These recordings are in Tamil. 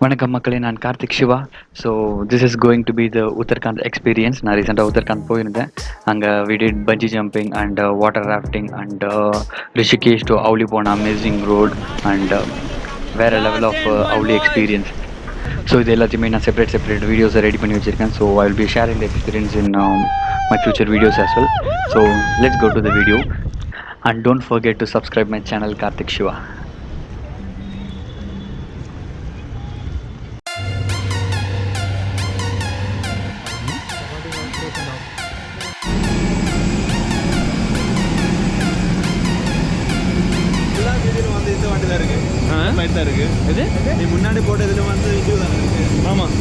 வணக்கம் மக்களே, நான் Karthik Siva. So this is going to be the Uttarakhand experience. நான் ரீசெண்டாக உத்தரகாண்ட் போயிருந்தேன். அங்கே we did bungee jumping and water rafting and Rishikesh to Auli போன அமேசிங் ரோட் அண்ட் வேறு level of Auli experience. So இது எல்லாத்தையுமே நான் செப்பரேட் வீடியோஸை ரெடி பண்ணி வச்சுருக்கேன். So I will be sharing the experience in my future videos as well. So let's go to the video and don't forget to subscribe my channel Karthik Shiva. முன்னாடி போட்டதில் வந்து இது தானே இருக்குது. ஆமாம்.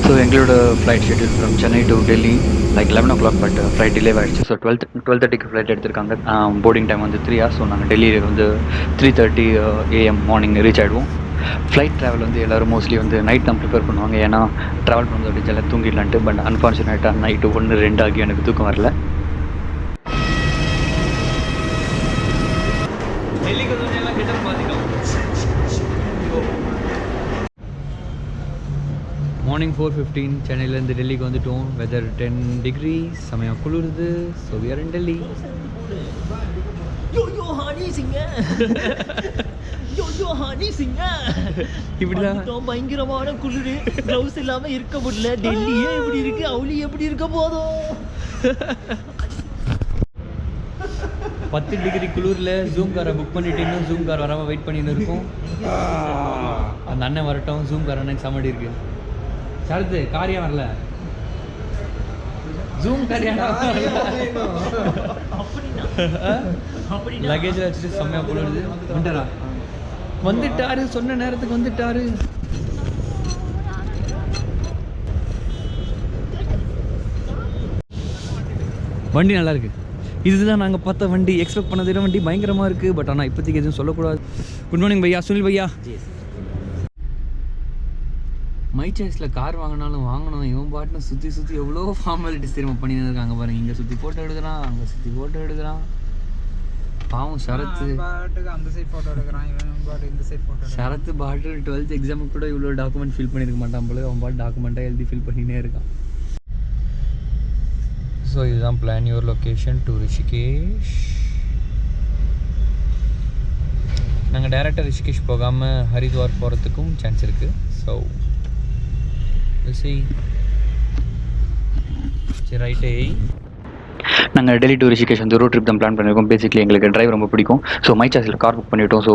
ஸோ எங்களோட flight schedule from Chennai to Delhi like 11 o'clock, but flight delay ஆகிடுச்சு. ஸோ 12:30க்கு ஃப்ளைட் எடுத்திருக்காங்க. போர்டிங் டைம் வந்து 3 hours. ஸோ நாங்கள் டெல்லியில் வந்து 3:30 AM மார்னிங் ரீச் ஆகிடுவோம். ஃப்ளைட் ட்ராவல் வந்து எல்லோரும் மோஸ்ட்லி வந்து நைட் தான் ப்ரிப்பேர் பண்ணுவாங்க, ஏன்னா ட்ராவல் பண்ணுறது அப்படி ஜெல்லாம் தூங்கிடலான்ட்டு. பட் அன்ஃபார்ச்சுனேட்டாக நைட்டு 1-2 ஆகி எனக்கு தூக்கம் வரல. மார்னிங் 4:15 சென்னையிலேருந்து டெல்லிக்கு வந்துட்டோம். வெதர் 10 degrees, செமையாக குளிருது. ஸோ வி ஆர் இன் டெல்லி. இப்படிதான் பயங்கரமான குளிர், க்ளவுஸ் இல்லாம இருக்க முடியல. டெல்லியே எப்படி இருக்கு, அவுலி எப்படி இருக்க போதும். 10 டிகிரி குளிரில் ஜூம் காரை புக் பண்ணிட்டு இன்னும் ஜூம் கார் வராமல் வெயிட் பண்ணின்னு இருக்கோம். அந்த அண்ணன் வரட்டும். ஜூம் கார் அண்ணன் சமாடி இருக்கு. சரத்து காரியா வரல, ஜூம் காரியா லக்கேஜில் வச்சுட்டு செம்மையாக குளிருது. வந்துட்டாரு, சொன்ன நேரத்துக்கு வந்துட்டாரு. வண்டி நல்லா இருக்கு. இதுதான் நாங்கள் பார்த்த வண்டி. எக்ஸ்பெக்ட் பண்ணதில் வண்டி பயங்கரமாக இருக்குது. பட் ஆனால் இப்போதைக்கு எதுவும் சொல்லக்கூடாது. குட் மார்னிங் பையா, சுனில் பையா. மை சாய்ஸில் கார் வாங்கினாலும் வாங்கணும். இவன் பாட்டுன்னு சுற்றி எவ்வளோ ஃபார்மாலிட்டிஸ் திரும்ப பண்ணிட்டு இருக்காங்க பாருங்க. இங்கே சுற்றி ஃபோட்டோ எடுக்கிறான், அங்கே சுற்றி ஃபோட்டோ எடுக்கிறான். பாவம் சரத்து அந்த சைட் ஃபோட்டோ எடுக்கிறான், இவன் பாட்டு இந்த சைட் ஃபோட்டோ. சரத்து பாட்டு 12th எக்ஸாமுக்கு கூட இவ்வளோ டாக்குமெண்ட் ஃபில் பண்ணியிருக்க மாட்டான் போல. அவன் பாட்டு டாக்குமெண்ட்டாக எழுதி ஃபில் பண்ணினே இருக்கான். ஸோ இதுதான் plan your location to Rishikesh. நாங்கள் டைரெக்டாக ரிஷிகேஷ் போகாமல் ஹரித்வார் போகிறதுக்கும் சான்ஸ் இருக்குது. ஸோ சரி ரைட்டே. நாங்கள் டெல்லி டு ரிஷிகேஷ் வந்து ரோட் ட்ரிப் தான் பிளான் பண்ணியிருக்கோம். பேசிக்கலி எங்களுக்கு டிரைவ் ரொம்ப பிடிக்கும். ஸோ மை சாய்ஸில் கார் புக் பண்ணிவிட்டோம். ஸோ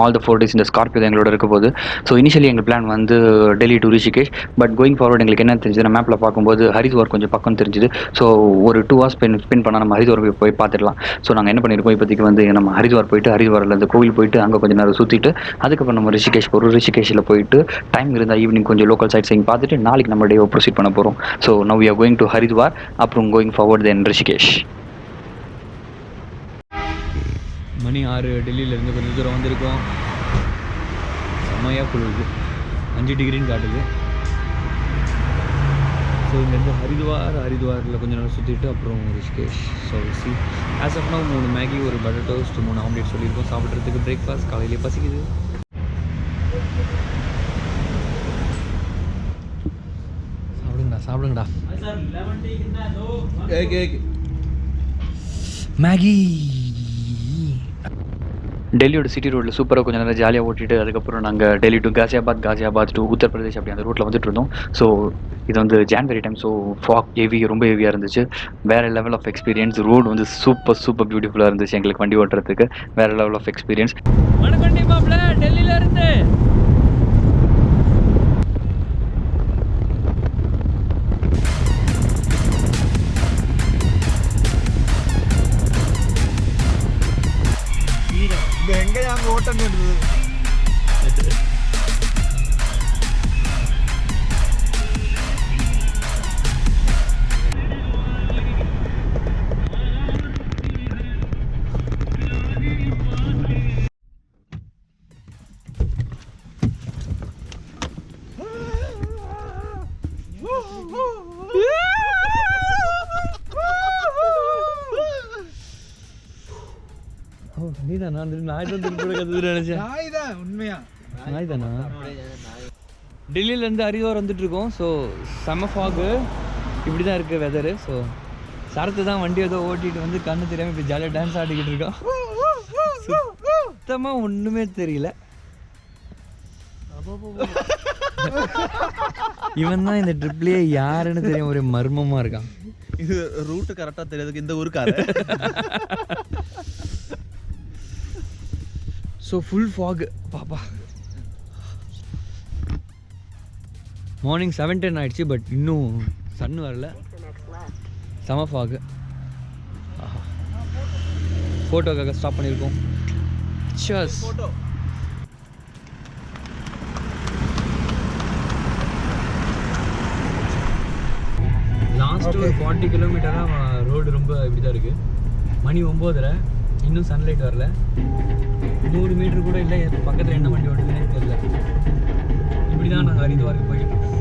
ஆல் த 4 days இந்த ஸ்கார்பியோ தான் எங்களோட இருக்க போகுது. ஸோ இனிஷியலி எங்கள் பிளான் வந்து Delhi to Rishikesh. But going forward எங்களுக்கு என்ன தெரிஞ்சது, மேப்பில் பார்க்கும்போது ஹரித்வார் கொஞ்சம் பக்கம் தெரிஞ்சுது. ஸோ ஒரு 2 hours ஸ்பெண்ட் பண்ணால் நம்ம ஹரித்வார் போய் பார்த்துடலாம். ஸோ நாங்கள் என்ன பண்ணியிருக்கோம், இப்போதைக்கு வந்து நம்ம ஹரித்வார் போயிட்டு ஹரித்வாரில் இந்த கோவில் போயிட்டு அங்கே கொஞ்சம் நேரம் சுற்றிட்டு அதுக்கப்புறம் நம்ம ரிஷிகேஷ் போகிறோம். ரிஷிகேஷில் போயிட்டு டைம் இருந்தால் ஈவினிங் கொஞ்சம் லோக்கல் சைட் சீங் பார்த்துட்டு நாளைக்கு நம்ம டே ப்ரொசீட் பண்ண போகிறோம். So now we are going to Haridwar, அப்புறம் கோயிங் ஃபார்வர்ட் தென் ரிஷிகேஷ். மணி 6. டெல்லியிலேருந்து கொஞ்சம் தூரம் வந்திருக்கோம். செம்மையாக குளிருது. 5 டிகிரின்னு காட்டுது. ஸோ இங்கேருந்து ஹரித்வாரில் கொஞ்சம் நேரம் சுற்றிட்டு அப்புறம் Rishikesh. So see as of now 3 Maggi, ஒரு பட்டர் டோஸ்ட், 3 ஆம்லேட் சொல்லியிருக்கோம். சாப்பிட்றதுக்கு பிரேக்ஃபாஸ்ட். காலையிலே பசிக்குது. சாப்பிடுங்கடா. மேகி. டெல்லியோட சிட்டி ரோட்டில் சூப்பராக கொஞ்சம் நேரம் ஜாலியாக ஓட்டிட்டு அதுக்கப்புறம் நாங்கள் டெல்லி டு காசியாபாத் டு உத்தரப்பிரதேஷ் அப்படி அந்த ரூட்டில் வந்துட்டு இருந்தோம். ஸோ இது வந்து ஜான்வரி டைம். ஸோ ஃபாக் ரொம்ப ஹெவியாக இருந்துச்சு. வேறு லெவல் ஆஃப் எக்ஸ்பீரியன்ஸ். ரோடு வந்து சூப்பர் பியூட்டிஃபுல்லாக இருந்துச்சு. எங்களுக்கு வண்டி ஓட்டுறதுக்கு வேறு லெவல் ஆஃப் எக்ஸ்பீரியன்ஸ். வணக்கம் மாப்பிள்ள, டெல்லியிலேருந்து எங்கே அங்கே ஓட்டம் இருந்தது. நீதான் நான் திருப்பி கூட கற்றுட்டு நினச்சேன். நாய் தான் உண்மையா. நாய் தானா? டெல்லியிலேருந்து ஹரித்வார் வந்துட்டுருக்கோம். ஸோ செம்ம ஃபாகு, இப்படி தான் இருக்குது வெதரு. ஸோ சரத்து தான் வண்டி ஏதோ ஓட்டிகிட்டு வந்து கண்ணு தெரியாமல் இப்படி ஜாலியாக டான்ஸ் ஆடிக்கிட்டு இருக்கோம். சுத்தமாக ஒன்றுமே தெரியல. இவன் தான் இந்த ட்ரிப்லேயே யாருன்னு தெரியும், ஒரு மர்மமாக இருக்கான். இது ரூட்டு கரெக்டாக தெரியாதுக்கு இந்த ஊருக்கார. ஸோ ஃபுல் ஃபாக் பாப்பா. மார்னிங் 7:10 ஆயிடுச்சு, பட் இன்னும் சன் வரல. செம ஃபாகு. ஃபோட்டோக்காக ஸ்டாப் பண்ணியிருக்கோம். சஸ். லாஸ்ட் ஒரு 40 கிலோமீட்டராக ரோடு ரொம்ப இப்படி தான் இருக்குது. மணி 9:30, இன்னும் சன்லைட் வரல. 100 மீட்டர் கூட இல்லை, பக்கத்தில் என்ன வண்டி ஓடுதுன்னே தெரியல. இப்படி தான் நாங்கள் ஹரித்வாருக்கு போயிட்டு இருக்கோம்.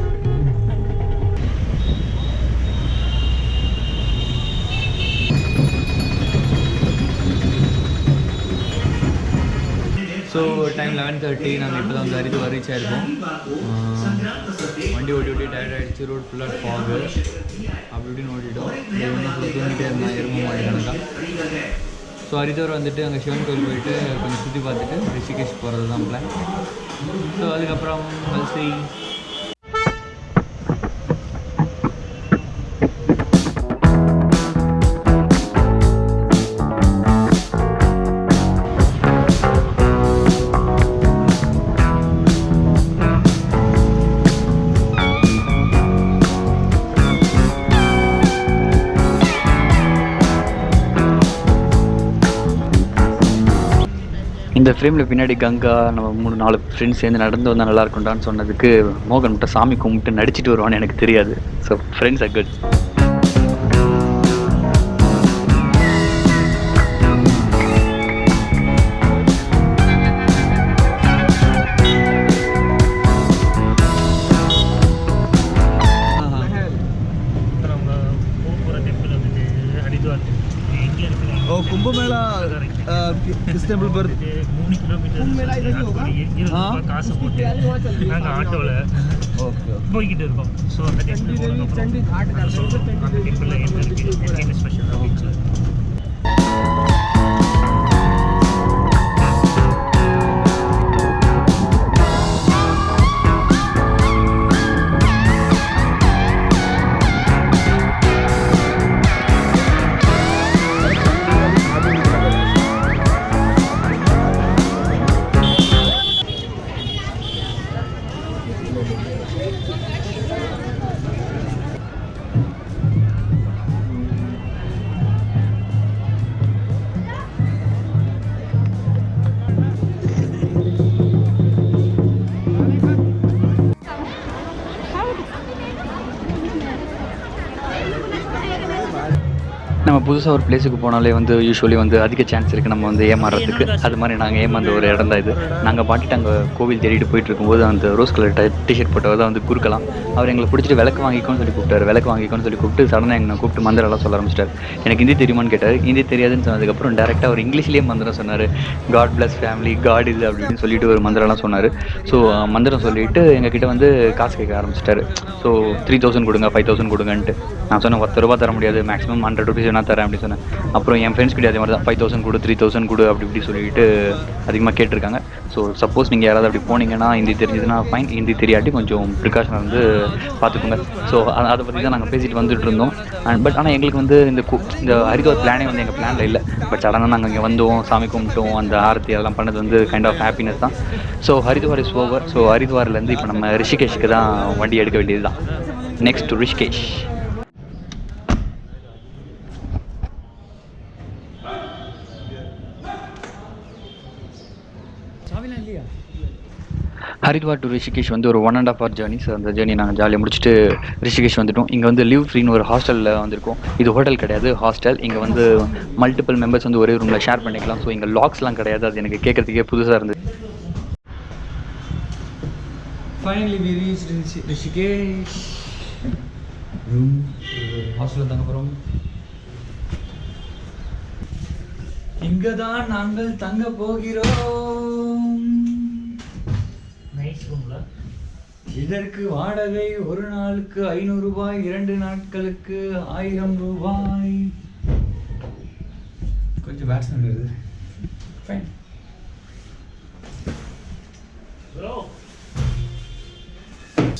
So time 11:30. நாங்கள் இப்போ தான் வந்து ஹரித்வார் ரீச் ஆகிருக்கோம். வண்டி ஓட்டி டயர்ட் ஆகிடுச்சு. ரோட் ஃபுல்லாக ஃபாகு அப்படி இப்படின்னு ஓட்டிட்டோம். ஒன்றும் ஃபுல் தூங்கிட்டே இருந்தால் எரும மாடி கணக்கா. ஸோ ஹரித்வார் வந்துட்டு அங்கே சிவன் கோயில் போயிட்டு கொஞ்சம் சுற்றி பார்த்துட்டு ரிஷிகேஷ் போகிறது தான் பிளான். ஸோ அதுக்கப்புறம் வல்சி இந்த ஃப்ரேமில் பின்னாடி கங்கா நம்ம 3-4 ஃப்ரெண்ட்ஸ் சேர்ந்து நடந்து வந்தால் நல்லா இருக்கும்டான்னு சொன்னதுக்கு மோகன் மட்டும் சாமி கும்பிட்டு நடிச்சிட்டு வருவான்னு எனக்கு தெரியாது. So friends are good. Kumbh Mela kiss temple पर 3 கிலோமீட்டர் காசு போட்டு நாங்கள் ஆட்டோவில் போய்கிட்டு இருக்கோம். ஸோ அந்த டெம்பிள் போனதுக்கப்புறம் சொல்கிறோம் அந்த டெம்பிளில் என்ன இருக்குது, என்ன ஸ்பெஷல் அப்படின்னு சொல்லி. நம்ம புதுசாக ஒரு பிளேஸுக்கு போனாலே வந்து யூஸ்வலி வந்து அதிக சான்ஸ் இருக்குது நம்ம வந்து ஏமாறதுக்கு. அது மாதிரி நாங்கள் ஏமாந்த ஒரு இடம் தான் இது. நாங்கள் பாட்டுட்டு அங்கே கோவில் தேடிட்டு போயிட்டு இருக்கும்போது அந்த ரோஸ் கலர் டிஷர்ட் போட்டவர் தான் வந்து குறுக்கலாம். அவர் எங்களை பிடிச்சிட்டு விளக்கு வாங்கிக்கோன்னு சொல்லி கூப்பிட்டாரு. விளக்கு வாங்கிக்கோன்னு சொல்லி கூப்பிட்டு சடனாக எங்களை கூப்பிட்டு மந்திரம்லாம் சொல்ல ஆரம்பிச்சிட்டார். எனக்கு ஹிந்தி தெரியுமான்னு கேட்டார். ஹிந்தி தெரியாதுன்னு சொன்னதுக்கப்புறம் டேரெக்டாக அவர் இங்கிலீஷ்லேயே மந்திரம் சொன்னார். காட் பிளஸ் ஃபேமிலி, காட் இது அப்படின்னு சொல்லிட்டு ஒரு மந்திரம்லாம் சொன்னார். ஸோ மந்திரம் சொல்லிவிட்டு எங்ககிட்ட வந்து காசு கேட்க ஆரம்பிச்சிட்டாரு. ஸோ 3000 கொடுங்க, 5000 கொடுங்கன்ட்டு. நான் சொன்னேன் 10 ரூபா தர முடியாது, மேக்ஸிமம் 100 rupees நான் தரேன் அப்படின்னு சொன்னேன். அப்புறம் என் ஃப்ரெண்ட்ஸ் கிட்ட அதே மாதிரி தான் 5000 கொடு, 3000 கொடு அப்படி இப்படி சொல்லிட்டு அதிகமாக கேட்டிருக்காங்க. ஸோ சப்போஸ் நீங்கள் யாராவது அப்படி போனீங்கன்னா ஹிந்தி தெரிஞ்சதுன்னா ஃபைன், ஹிந்தி தெரியாட்டி கொஞ்சம் ப்ரிகாஷன் வந்து பார்த்துக்கோங்க. ஸோ அதை பற்றி தான் நாங்கள் பேசிட்டு வந்துட்டு இருந்தோம். பட் ஆனால் எங்களுக்கு வந்து இந்த ஹரித்வார் பிளானே வந்து எங்கள் பிளானில் இல்லை. பட் சடனாக நாங்கள் இங்கே வந்தோம், சாமி கும்பிட்டோம், அந்த ஆரத்தி அதெல்லாம் பண்ணது வந்து கைண்ட் ஆஃப் ஹாப்பினஸ் தான். So Haridwar is over. So ஹரித்வார்லேருந்து இப்போ நம்ம ரிஷிகேஷுக்கு தான் வண்டி எடுக்க வேண்டியது தான். நெக்ஸ்ட் ரிஷிகேஷ். ஹரித்வார் டு ரிஷிகேஷ் வந்து ஒரு 1.5 hour ஜேர்னி. ஸோ அந்த ஜேர்னி நாங்கள் ஜாலியாக முடிச்சுட்டு ரிஷிகேஷ் வந்துவிட்டோம். இங்கே வந்து லிவ் ஃப்ரீன்னு ஒரு ஹாஸ்டலில் வந்திருக்கோம். இது ஹோட்டல் கிடையாது, ஹாஸ்டல். இங்கே வந்து மல்டிபிள் மெம்பர்ஸ் வந்து ஒரே ரூமில் ஷேர் பண்ணிக்கலாம். ஸோ இங்கே லாக்ஸ்லாம் கிடையாது. அது எனக்கு கேட்குறதுக்கே புதுசாக இருந்தது. Finally we reached Rishikesh room. ஹாஸ்டலில் தங்க போகிறோம். இங்கே தான் நாங்கள் தங்க போகிறோம். ரூமில். இதற்கு வாடகை ஒரு நாளுக்கு 500 ரூபாய், 2 நாட்களுக்கு 1000 ரூபாய். கொஞ்சம் பேட்ஸ்மேன் வருது. Fine.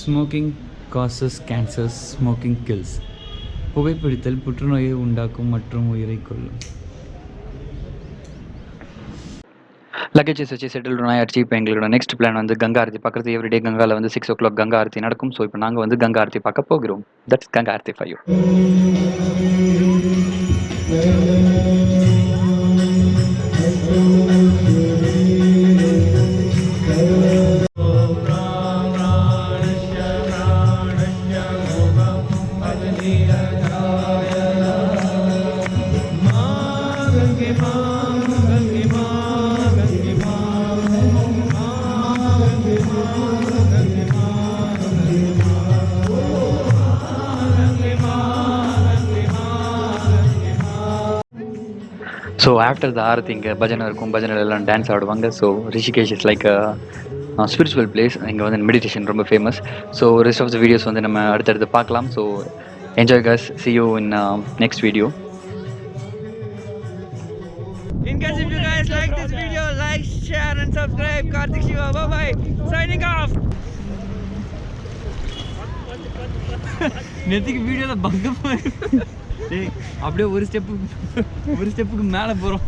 Smoking causes cancers, smoking kills. புகைப்பிடித்தல் புற்றுநோயை உண்டாக்கும் மற்றும் உயிரை கொல்லும். லக்கேஜஸ் வச்சு செட்டில் ஆயிடுச்சு. இப்போ எங்களோட நெக்ஸ்ட் பிளான் வந்து கங்கா ஆரத்தி பார்க்குறது. எவ்ரிடே கங்காவில் வந்து 6 o'clock கங்கா ஆரத்தி நடக்கும். ஸோ இப்போ நாங்கள் வந்து கங்கா ஆரத்தி பார்க்க போகிறோம். That's Ganga aarti for you. So after the aarti இங்கே பஜனை இருக்கும். பஜனையில் எல்லாம் டான்ஸ் ஆடுவாங்க. So Rishikesh is like spiritual place. இங்கே வந்து மெடிடேஷன் ரொம்ப famous. So rest of the videos வந்து நம்ம அடுத்தடுத்து பார்க்கலாம். ஸோ enjoy guys. See you in next video. In case if you guys like this video, like, share and subscribe. Karthik Shiva, bye bye. Signing off. நேற்றுக்கு வீடியோவில் பங்க அப்படியே ஒரு ஸ்டெப்புக்கு மேலே போகிறோம்.